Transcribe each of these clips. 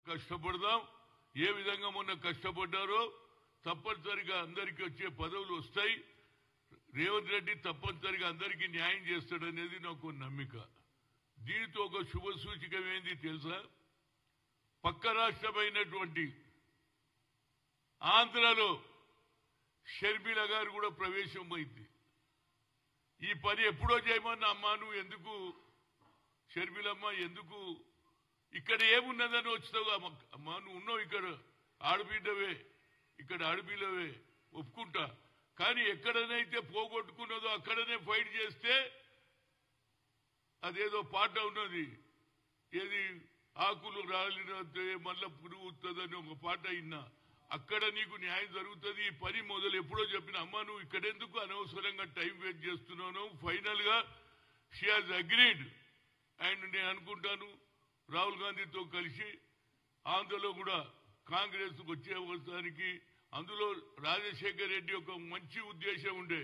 కష్టపడదాం. ఏ విధంగా మొన్న కష్టపడ్డారో తప్పనిసరిగా అందరికీ వచ్చే పదవులు వస్తాయి. రేవంత్ రెడ్డి తప్పనిసరిగా అందరికీ న్యాయం చేస్తాడనేది నాకు నమ్మిక. దీనితో ఒక శుభ సూచికం ఏంది తెలుసా? పక్క రాష్ట్రమైనటువంటి ఆంధ్రలో షర్మిల గారు కూడా ప్రవేశం అయింది. ఈ పని ఎప్పుడో చేయమన్నా అమ్మా నువ్వు ఎందుకు షర్మిలమ్మ ఎందుకు ఇక్కడ ఏమున్నదని వచ్చావు అమ్మా? నువ్వు ఉన్నావు ఇక్కడ ఆడబిడ్డవే, ఇక్కడ ఆడబిడ్డవే ఒప్పుకుంటా. కానీ ఎక్కడనైతే పోగొట్టుకున్నదో అక్కడనే ఫైట్ చేస్తే అదేదో పాట ఉన్నది, ఏది ఆకులు రాలినంతే మళ్ళా పురుగు వస్తుందని ఒక పాట అయినా అక్కడ నీకు న్యాయం జరుగుతుంది. ఈ పని మొదలు ఎప్పుడో చెప్పిన అమ్మ నువ్వు ఇక్కడెందుకు అనవసరంగా టైం వేస్ట్ చేస్తున్నావు? ఫైనల్ గా షీ హాజ్ అగ్రీడ్. అండ్ నేను అనుకుంటాను రాహుల్ గాంధీతో కలిసి ఆంధ్రలో కూడా కాంగ్రెస్ వచ్చే అవసరానికి అందులో రాజశేఖర్ రెడ్డి ఒక మంచి ఉద్దేశం ఉండే,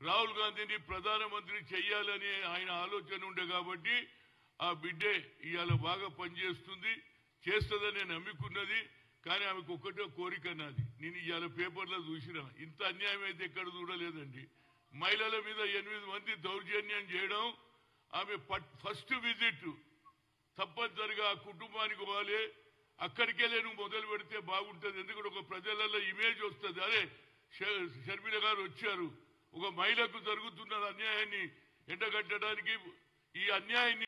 రాహుల్ గాంధీని ప్రధానమంత్రి చెయ్యాలని ఆయన ఆలోచన ఉండే. కాబట్టి ఆ బిడ్డే ఇవాళ బాగా పనిచేస్తుంది, చేస్తుందని నమ్ముకున్నది. కానీ ఆమెకు ఒక్కటే కోరిక నాది, నేను ఇవాళ పేపర్లో చూసిన ఇంత అన్యాయం అయితే ఎక్కడ చూడలేదండి. మహిళల మీద 8 మంది దౌర్జన్యం చేయడం, ఆమె ఫస్ట్ విజిట్ తప్పనిసరిగా ఆ కుటుంబానికి పోవాలి. అక్కడికెళ్ళే నువ్వు మొదలు పెడితే బాగుంటుంది. ఎందుకంటే ఒక ప్రజలలో ఇమేజ్ వస్తుంది, అరే షర్మిల గారు వచ్చారు, ఒక మహిళకు జరుగుతున్న అన్యాయాన్ని ఎండగట్టడానికి, ఈ అన్యాయాన్ని